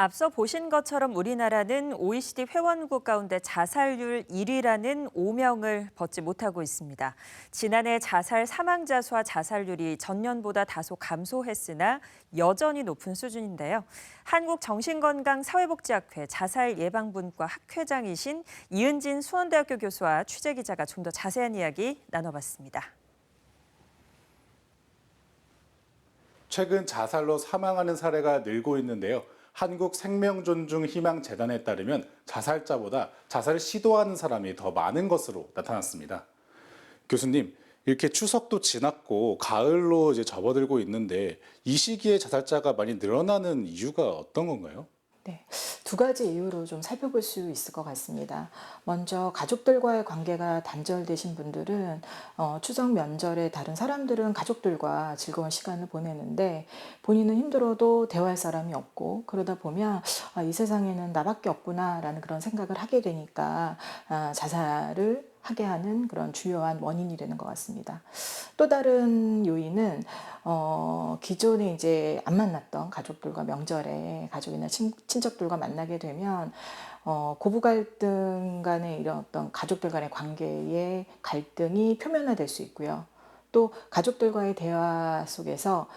앞서 보신 것처럼 우리나라는 OECD 회원국 가운데 자살률 1위라는 오명을 벗지 못하고 있습니다. 지난해 자살 사망자 수와 자살률이 전년보다 다소 감소했으나 여전히 높은 수준인데요. 한국정신건강사회복지학회 자살예방분과 학회장이신 이은진 수원대학교 교수와 취재기자가 좀 더 자세한 이야기 나눠봤습니다. 최근 자살로 사망하는 사례가 늘고 있는데요. 한국생명존중희망재단에 따르면 자살자보다 자살을 시도하는 사람이 더 많은 것으로 나타났습니다. 교수님, 이렇게 추석도 지났고 가을로 이제 접어들고 있는데 이 시기에 자살자가 많이 늘어나는 이유가 어떤 건가요? 네, 두 가지 이유로 좀 살펴볼 수 있을 것 같습니다. 먼저 가족들과의 관계가 단절되신 분들은 추석 명절에 다른 사람들은 가족들과 즐거운 시간을 보내는데 본인은 힘들어도 대화할 사람이 없고 그러다 보면 이 세상에는 나밖에 없구나라는 그런 생각을 하게 되니까 자살을 하게 하는 그런 주요한 원인이 되는 것 같습니다. 또 다른 요인은 기존에 이제 안 만났던 가족들과 명절에 가족이나 친척들과 만나게 되면 고부 갈등 간의 이런 어떤 가족들 간의 관계의 갈등이 표면화될 수 있고요. 또 가족들과의 대화 속에서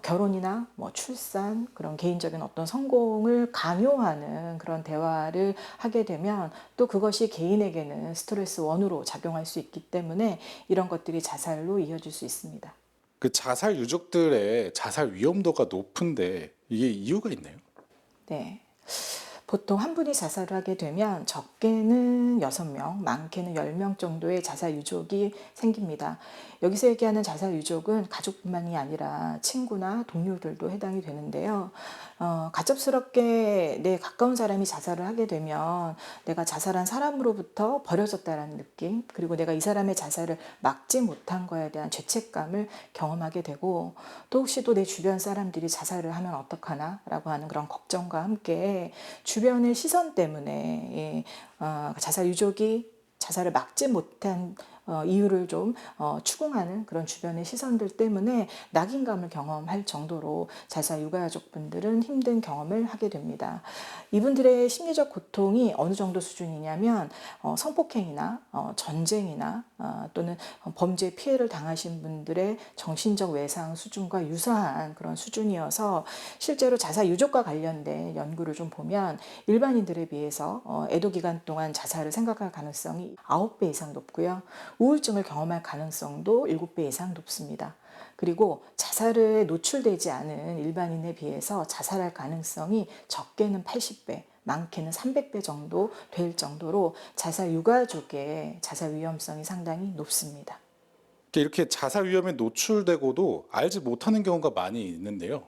결혼이나 뭐 출산, 그런 개인적인 어떤 성공을 강요하는 그런 대화를 하게 되면 또 그것이 개인에게는 스트레스 원으로 작용할 수 있기 때문에 이런 것들이 자살로 이어질 수 있습니다. 그 자살 유족들의 자살 위험도가 높은데 이게 이유가 있나요? 네. 보통 한 분이 자살을 하게 되면 적게는 6명, 많게는 10명 정도의 자살 유족이 생깁니다. 여기서 얘기하는 자살 유족은 가족뿐만이 아니라 친구나 동료들도 해당이 되는데요. 가첩스럽게 내 가까운 사람이 자살을 하게 되면 내가 자살한 사람으로부터 버려졌다라는 느낌, 그리고 내가 이 사람의 자살을 막지 못한 거에 대한 죄책감을 경험하게 되고 또 혹시 또 내 주변 사람들이 자살을 하면 어떡하나 라고 하는 그런 걱정과 함께 주변의 시선 때문에 자살 유족이 자살을 막지 못한 이유를 좀 추궁하는 그런 주변의 시선들 때문에 낙인감을 경험할 정도로 자살 유가족분들은 힘든 경험을 하게 됩니다. 이분들의 심리적 고통이 어느 정도 수준이냐면 성폭행이나 전쟁이나 또는 범죄 피해를 당하신 분들의 정신적 외상 수준과 유사한 그런 수준이어서 실제로 자살 유족과 관련된 연구를 좀 보면 일반인들에 비해서 애도 기간 동안 자살을 생각할 가능성이 9배 이상 높고요. 우울증을 경험할 가능성도 7배 이상 높습니다. 그리고 자살에 노출되지 않은 일반인에 비해서 자살할 가능성이 적게는 80배, 많게는 300배 정도 될 정도로 자살 유가족의 자살 위험성이 상당히 높습니다. 이렇게 자살 위험에 노출되고도 알지 못하는 경우가 많이 있는데요.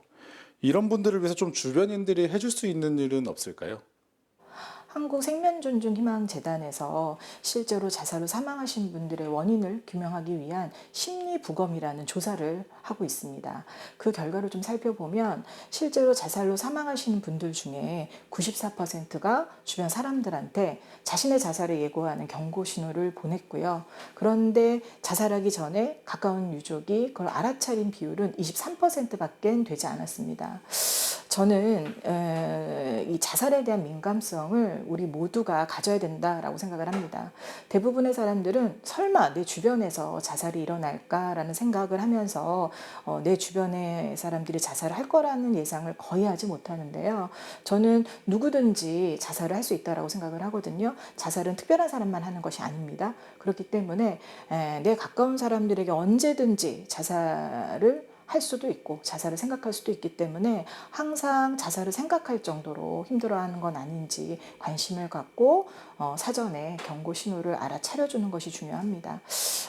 이런 분들을 위해서 좀 주변인들이 해줄 수 있는 일은 없을까요? 한국생명존중희망재단에서 실제로 자살로 사망하신 분들의 원인을 규명하기 위한 심리부검이라는 조사를 하고 있습니다. 그 결과를 좀 살펴보면 실제로 자살로 사망하시는 분들 중에 94%가 주변 사람들한테 자신의 자살을 예고하는 경고 신호를 보냈고요. 그런데 자살하기 전에 가까운 유족이 그걸 알아차린 비율은 23%밖에 되지 않았습니다. 저는 이 자살에 대한 민감성을 우리 모두가 가져야 된다라고 생각을 합니다. 대부분의 사람들은 설마 내 주변에서 자살이 일어날까라는 생각을 하면서 내 주변의 사람들이 자살을 할 거라는 예상을 거의 하지 못하는데요. 저는 누구든지 자살을 할 수 있다라고 생각을 하거든요. 자살은 특별한 사람만 하는 것이 아닙니다. 그렇기 때문에 내 가까운 사람들에게 언제든지 자살을 할 수도 있고 자살을 생각할 수도 있기 때문에 항상 자살을 생각할 정도로 힘들어하는 건 아닌지 관심을 갖고 사전에 경고 신호를 알아차려주는 것이 중요합니다.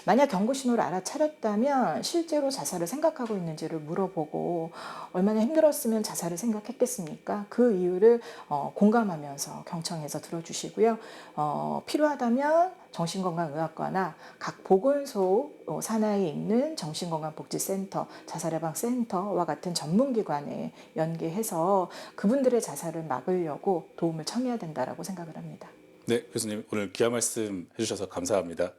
만약 경고 신호를 알아차렸다면 실제로 자살을 생각하고 있는지를 물어보고 얼마나 힘들었으면 자살을 생각했겠습니까? 그 이유를 공감하면서 경청해서 들어주시고요. 필요하다면 정신건강의학과나 각 보건소 산하에 있는 정신건강복지센터, 자살예방센터와 같은 전문기관에 연계해서 그분들의 자살을 막으려고 도움을 청해야 된다고 생각을 합니다. 네, 교수님 오늘 귀한 말씀 해주셔서 감사합니다.